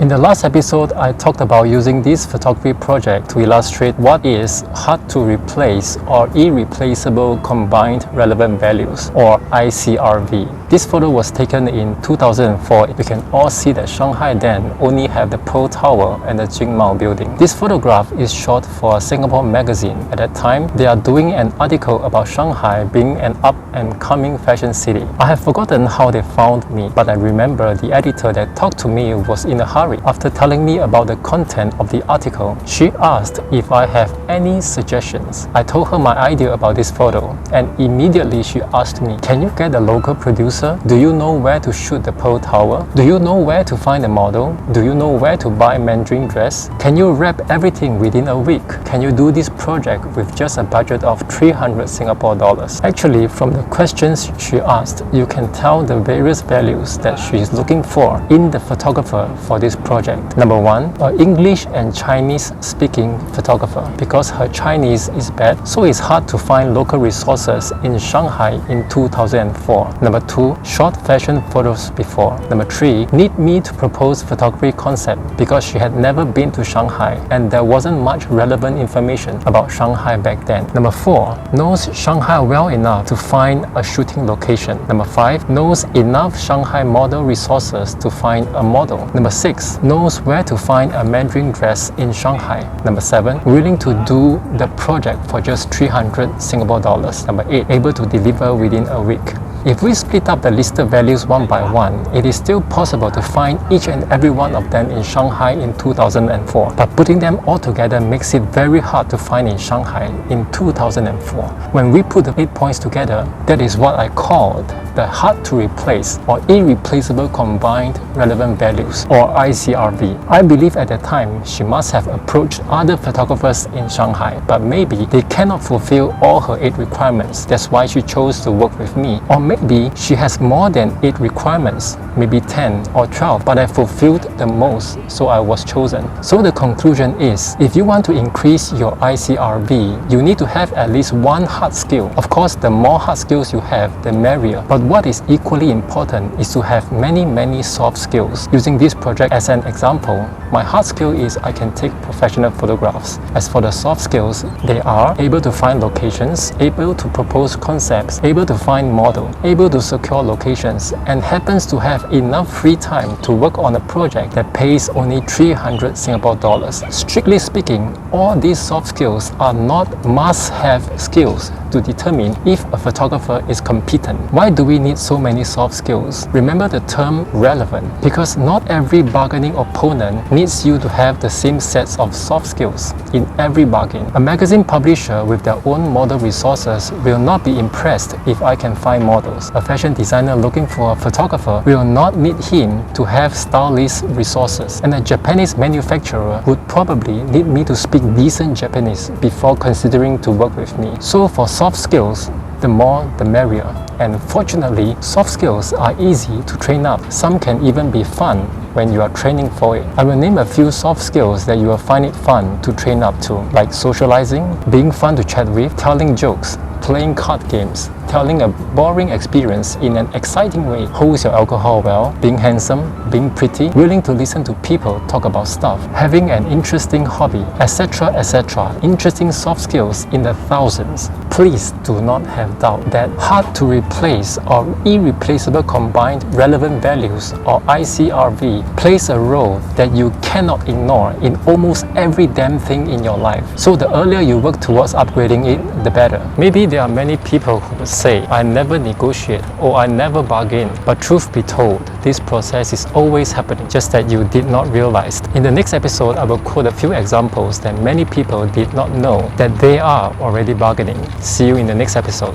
In the last episode, I talked about using this photography project to illustrate what is hard to replace or irreplaceable combined relevant values, or ICRV. This photo was taken in 2004. You can all see that Shanghai then only had the Pearl Tower and the Jingmao building. This photograph is shot for a Singapore magazine. At that time, they are doing an article about Shanghai being an up-and-coming fashion city. I have forgotten how they found me, but I remember the editor that talked to me was in a hurry. After telling me about the content of the article, she asked if I have any suggestions. I told her my idea about this photo, and immediately she asked me, "Can you get a local producer? Do you know where to shoot the Pearl Tower? Do you know where to find a model? Do you know where to buy Mandarin dress? Can you wrap everything within a week? Can you do this project with just a budget of 300 Singapore dollars?" Actually, from the questions she asked, you can tell the various values that she is looking for in the photographer for this project. Number one, an English and Chinese speaking photographer. Because her Chinese is bad, so it's hard to find local resources in Shanghai in 2004. Number two, short fashion photos before. Number three, need me to propose photography concept because she had never been to Shanghai and there wasn't much relevant information about Shanghai back then. Number four, knows Shanghai well enough to find a shooting location. Number five, knows enough Shanghai model resources to find a model. Number six, knows where to find a Mandarin dress in Shanghai. Number seven, willing to do the project for just 300 Singapore dollars. Number eight, able to deliver within a week. If we split up the listed values one by one, it is still possible to find each and every one of them in Shanghai in 2004. But putting them all together makes it very hard to find in Shanghai in 2004. When we put the 8 points together, that is what I called the hard to replace or irreplaceable combined relevant values, or ICRV. I believe at that time she must have approached other photographers in Shanghai, but maybe they cannot fulfill all her 8 requirements. That's why she chose to work with me. Or maybe she has more than 8 requirements, maybe 10 or 12, but I fulfilled the most, so I was chosen. So the conclusion is, if you want to increase your ICRV, you need to have at least one hard skill. Of course, the more hard skills you have, the merrier. But what is equally important is to have many soft skills. Using this project as an example, my hard skill is I can take professional photographs. As for the soft skills, they are able to find locations, able to propose concepts, able to find models, able to secure locations, and happens to have enough free time to work on a project that pays only 300 Singapore dollars. Strictly speaking, all these soft skills are not must-have skills to determine if a photographer is competent. Why do we need so many soft skills? Remember the term relevant, because not every bargaining opponent needs you to have the same sets of soft skills in every bargain. A magazine publisher with their own model resources will not be impressed if I can find models. A fashion designer looking for a photographer will not need him to have stylist resources. And a Japanese manufacturer would probably need me to speak decent Japanese before considering to work with me. So for soft skills, the more the merrier. And fortunately, soft skills are easy to train up. Some can even be fun when you are training for it. I will name a few soft skills that you will find it fun to train up to, like socializing, being fun to chat with, telling jokes, playing card games, telling a boring experience in an exciting way, holds your alcohol well, being handsome, being pretty, willing to listen to people talk about stuff, having an interesting hobby, etc. etc. Interesting soft skills in the thousands. Please do not have doubt that hard to replace or irreplaceable combined relevant values, or ICRV, plays a role that you cannot ignore in almost every damn thing in your life. So the earlier you work towards upgrading it, the better. Maybe there are many people who would say, I never negotiate or I never bargain. But truth be told, this process is always happening, just that you did not realize. In the next episode, I will quote a few examples that many people did not know that they are already bargaining. See you in the next episode.